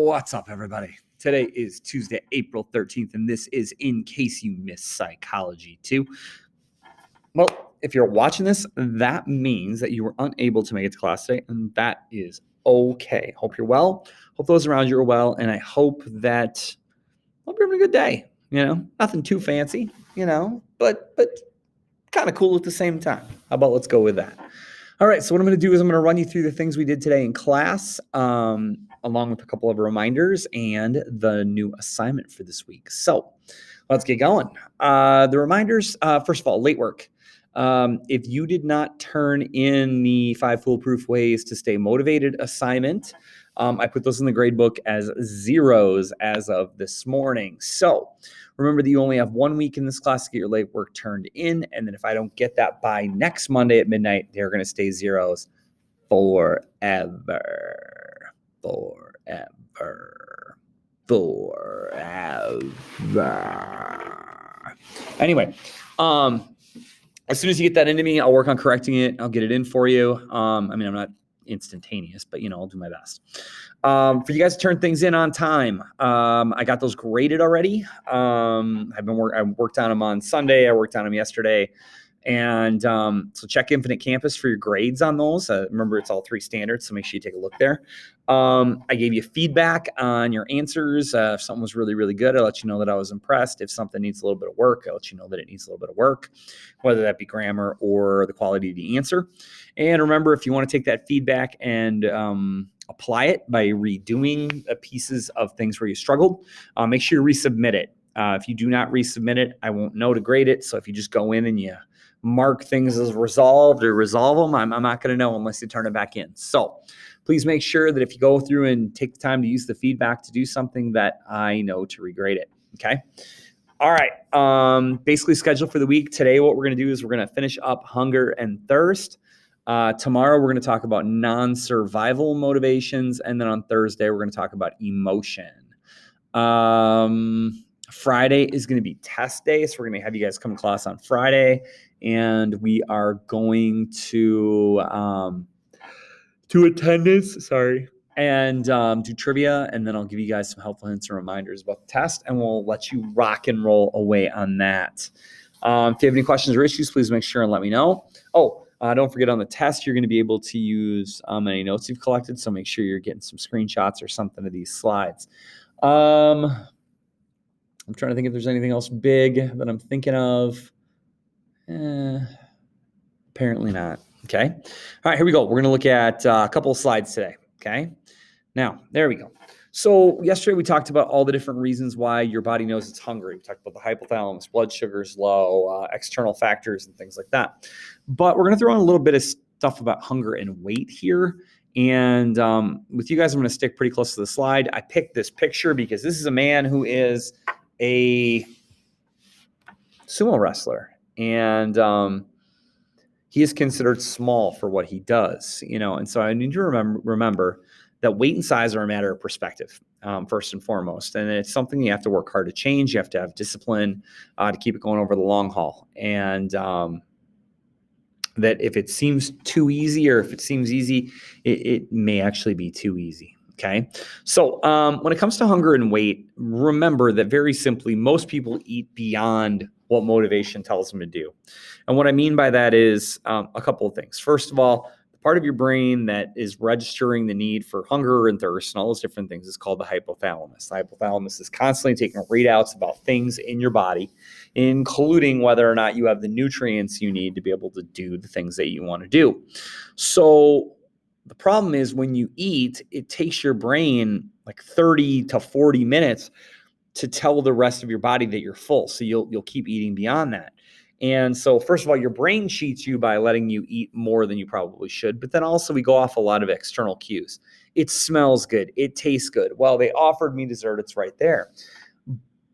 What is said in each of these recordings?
What's up, everybody? Today is Tuesday, April 13th, and this is In Case You Missed Psychology 2. Well, if you're watching this, that means that you were unable to make it to class today, and that is okay. Hope you're well. Hope those around you are well, and I hope you're having a good day. Nothing too fancy, but kind of cool at the same time. How about let's go with that? All right, so what I'm going to do is I'm going to run you through the things we did today in class, along with a couple of reminders and the new assignment for this week. So let's get going. The reminders, first of all, late work. If you did not turn in the 5 foolproof ways to stay motivated assignment, I put those in the grade book as zeros as of this morning. So remember that you only have 1 week in this class to get your late work turned in. And then if I don't get that by next Monday at midnight, they're going to stay zeros forever. Anyway, as soon as you get that into me, I'll work on correcting it. I'll get it in for you. I'm not instantaneous, but I'll do my best. For you guys to turn things in on time. I got those graded already. I worked on them on Sunday. I worked on them yesterday. And so check Infinite Campus for your grades on those. Remember, it's all 3 standards, so make sure you take a look there. I gave you feedback on your answers. If something was really, really good, I let you know that I was impressed. If something needs a little bit of work, I let you know that it needs a little bit of work, whether that be grammar or the quality of the answer. And remember, if you want to take that feedback and apply it by redoing pieces of things where you struggled, make sure you resubmit it. If you do not resubmit it, I won't know to grade it. So if you just go in and you mark things as resolved or resolve them, I'm not going to know unless you turn it back in. So please make sure that if you go through and take the time to use the feedback to do something, that I know to regrade it. Okay. All right. Basically schedule for the week. Today, what we're going to do is we're going to finish up hunger and thirst. Tomorrow, we're going to talk about non-survival motivations. And then on Thursday, we're going to talk about emotion. Friday is going to be test day. So we're going to have you guys come to class on Friday. And we are going to attendance, and do trivia. And then I'll give you guys some helpful hints and reminders about the test. And we'll let you rock and roll away on that. If you have any questions or issues, please make sure and let me know. Don't forget, on the test, you're going to be able to use any notes you've collected. So make sure you're getting some screenshots or something of these slides. I'm trying to think if there's anything else big that I'm thinking of. Apparently not. Okay. All right, here we go. We're going to look at a couple of slides today. Okay. Now, there we go. So yesterday we talked about all the different reasons why your body knows it's hungry. We talked about the hypothalamus, blood sugar's low, external factors and things like that. But we're going to throw in a little bit of stuff about hunger and weight here. And with you guys, I'm going to stick pretty close to the slide. I picked this picture because this is a man who is a sumo wrestler. And he is considered small for what he does, and so I need to remember that weight and size are a matter of perspective, first and foremost. And it's something you have to work hard to change. You have to have discipline to keep it going over the long haul. And that if it seems too easy, or if it seems easy, it may actually be too easy. Okay. So when it comes to hunger and weight, remember that very simply, most people eat beyond what motivation tells them to do. And what I mean by that is a couple of things. First of all, the part of your brain that is registering the need for hunger and thirst and all those different things is called the hypothalamus. The hypothalamus is constantly taking readouts about things in your body, including whether or not you have the nutrients you need to be able to do the things that you want to do. So the problem is, when you eat, it takes your brain like 30 to 40 minutes to tell the rest of your body that you're full. So you'll keep eating beyond that. And so first of all, your brain cheats you by letting you eat more than you probably should. But then also we go off a lot of external cues. It smells good. It tastes good. Well, they offered me dessert. It's right there.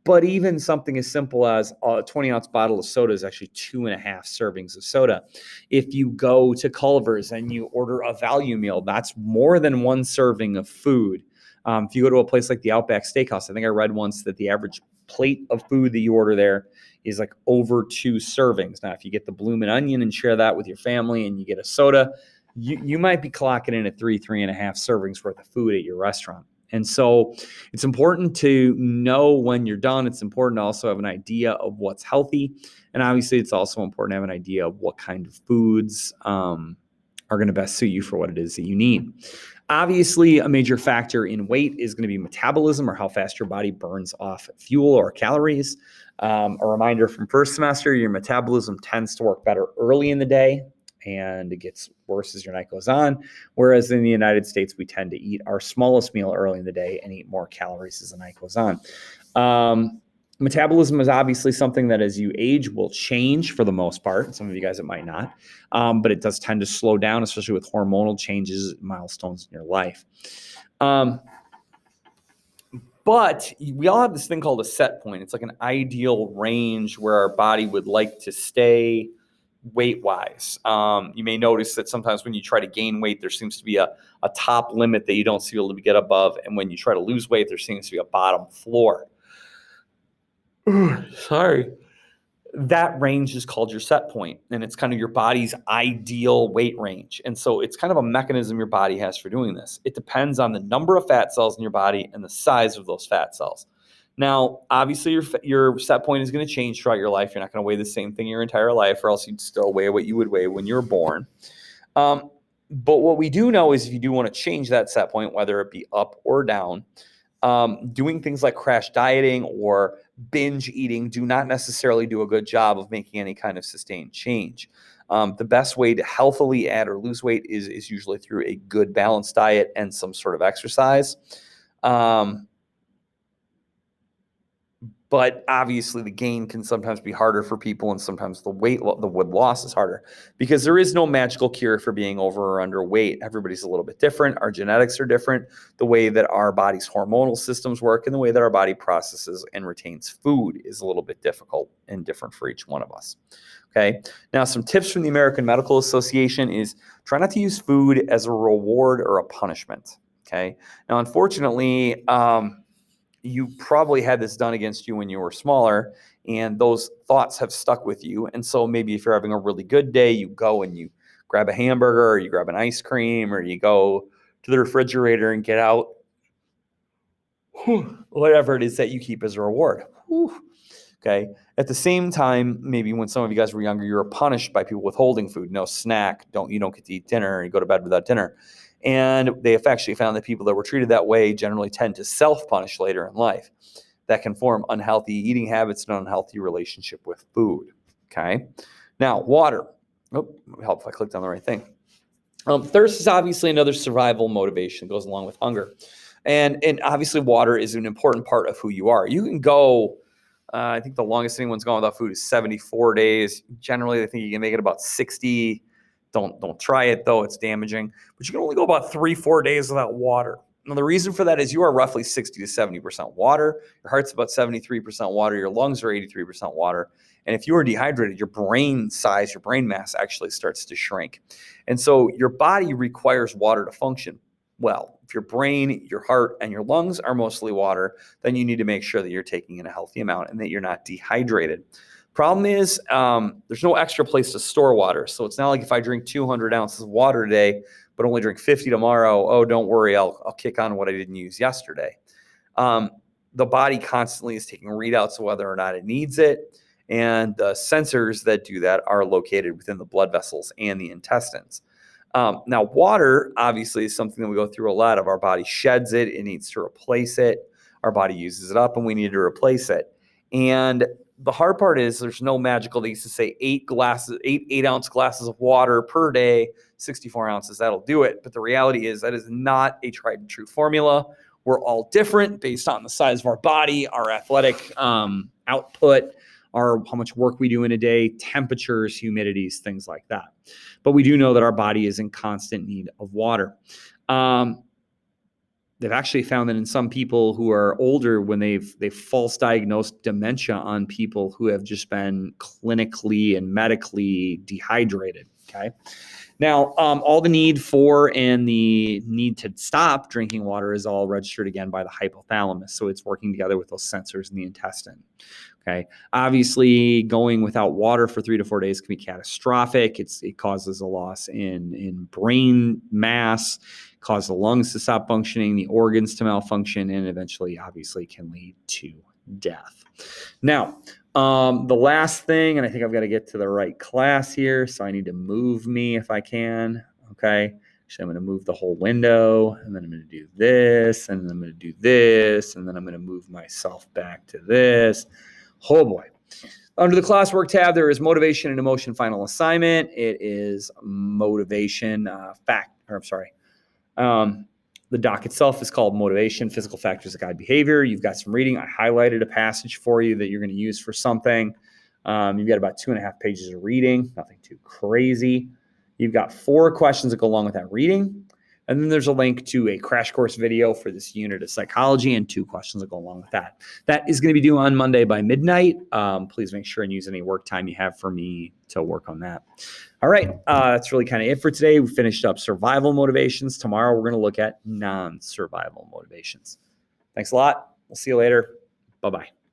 But even something as simple as a 20-ounce bottle of soda is actually 2.5 servings of soda. If you go to Culver's and you order a value meal, that's more than 1 serving of food. If you go to a place like the Outback Steakhouse, I think I read once that the average plate of food that you order there is like over 2 servings. Now, if you get the bloomin' onion and share that with your family and you get a soda, you might be clocking in at 3.5 servings worth of food at your restaurant. And so it's important to know when you're done. It's important to also have an idea of what's healthy. And obviously, it's also important to have an idea of what kind of foods are going to best suit you for what it is that you need. Obviously, a major factor in weight is going to be metabolism, or how fast your body burns off fuel or calories. A reminder from first semester, your metabolism tends to work better early in the day, and it gets worse as your night goes on. Whereas in the United States, we tend to eat our smallest meal early in the day and eat more calories as the night goes on. Metabolism is obviously something that as you age will change for the most part. Some of you guys, it might not, but it does tend to slow down, especially with hormonal changes, milestones in your life. But we all have this thing called a set point. It's like an ideal range where our body would like to stay weight-wise. You may notice that sometimes when you try to gain weight, there seems to be a top limit that you don't seem able to get above. And when you try to lose weight, there seems to be a bottom floor. Sorry. That range is called your set point, and it's kind of your body's ideal weight range. And so it's kind of a mechanism your body has for doing this. It depends on the number of fat cells in your body and the size of those fat cells. Now, obviously, your set point is going to change throughout your life. You're not going to weigh the same thing your entire life, or else you'd still weigh what you would weigh when you were born. But what we do know is if you do want to change that set point, whether it be up or down, doing things like crash dieting or binge eating do not necessarily do a good job of making any kind of sustained change. The best way to healthily add or lose weight is usually through a good balanced diet and some sort of exercise. But obviously the gain can sometimes be harder for people, and sometimes the weight loss is harder because there is no magical cure for being over or underweight. Everybody's a little bit different. Our genetics are different. The way that our body's hormonal systems work and the way that our body processes and retains food is a little bit difficult and different for each one of us. Okay. Now, some tips from the American Medical Association is try not to use food as a reward or a punishment. Okay. Now, unfortunately, you probably had this done against you when you were smaller, and those thoughts have stuck with you. And so maybe if you're having a really good day, you go and you grab a hamburger, or you grab an ice cream, or you go to the refrigerator and get out whatever it is that you keep as a reward. Okay. At the same time, maybe when some of you guys were younger, you were punished by people withholding food. No snack. You don't get to eat dinner, and you go to bed without dinner. And they have actually found that people that were treated that way generally tend to self-punish later in life. That can form unhealthy eating habits and an unhealthy relationship with food. Okay. Now, water. It'll help if I clicked on the right thing. Thirst is obviously another survival motivation that goes along with hunger. And obviously water is an important part of who you are. You can go, I think the longest anyone's gone without food is 74 days. Generally, I think you can make it about 60. Don't try it, though. It's damaging. But you can only go about 3-4 days without water. Now, the reason for that is you are roughly 60 to 70% water. Your heart's about 73% water. Your lungs are 83% water. And if you are dehydrated, your brain size, your brain mass actually starts to shrink. And so your body requires water to function well. If your brain, your heart, and your lungs are mostly water, then you need to make sure that you're taking in a healthy amount and that you're not dehydrated. Problem is, there's no extra place to store water. So it's not like if I drink 200 ounces of water today, but only drink 50 tomorrow, oh, don't worry, I'll kick on what I didn't use yesterday. The body constantly is taking readouts of whether or not it needs it. And the sensors that do that are located within the blood vessels and the intestines. Now, water, obviously, is something that we go through a lot of. Our body sheds it. It needs to replace it. Our body uses it up, and we need to replace it. And the hard part is there's no magical. They used to say 8-ounce glasses of water per day, 64 ounces, that'll do it. But the reality is that is not a tried and true formula. We're all different based on the size of our body, our athletic output, how much work we do in a day, temperatures, humidities, things like that. But we do know that our body is in constant need of water. They've actually found that in some people who are older, when they've false diagnosed dementia on people who have just been clinically and medically dehydrated. Okay. Now, all the need for and the need to stop drinking water is all registered again by the hypothalamus. So it's working together with those sensors in the intestine. Okay. Obviously, going without water for 3 to 4 days can be catastrophic. It causes a loss in brain mass, causes the lungs to stop functioning, the organs to malfunction, and eventually, obviously, can lead to death. Now, the last thing, and I think I've got to get to the right class here, so I need to move me if I can. Okay. Actually, I'm going to move the whole window, and then I'm going to do this, and then I'm going to do this, and then I'm going to move myself back to this. Oh boy. Under the classwork tab, there is motivation and emotion final assignment. It is motivation the doc itself is called motivation, physical factors that guide behavior. You've got some reading. I highlighted a passage for you that you're going to use for something. You've got about 2.5 pages of reading, nothing too crazy. You've got 4 questions that go along with that reading. And then there's a link to a crash course video for this unit of psychology and 2 questions that go along with that. That is going to be due on Monday by midnight. Please make sure and use any work time you have for me to work on that. All right. That's really kind of it for today. We finished up survival motivations. Tomorrow, we're going to look at non-survival motivations. Thanks a lot. We'll see you later. Bye-bye.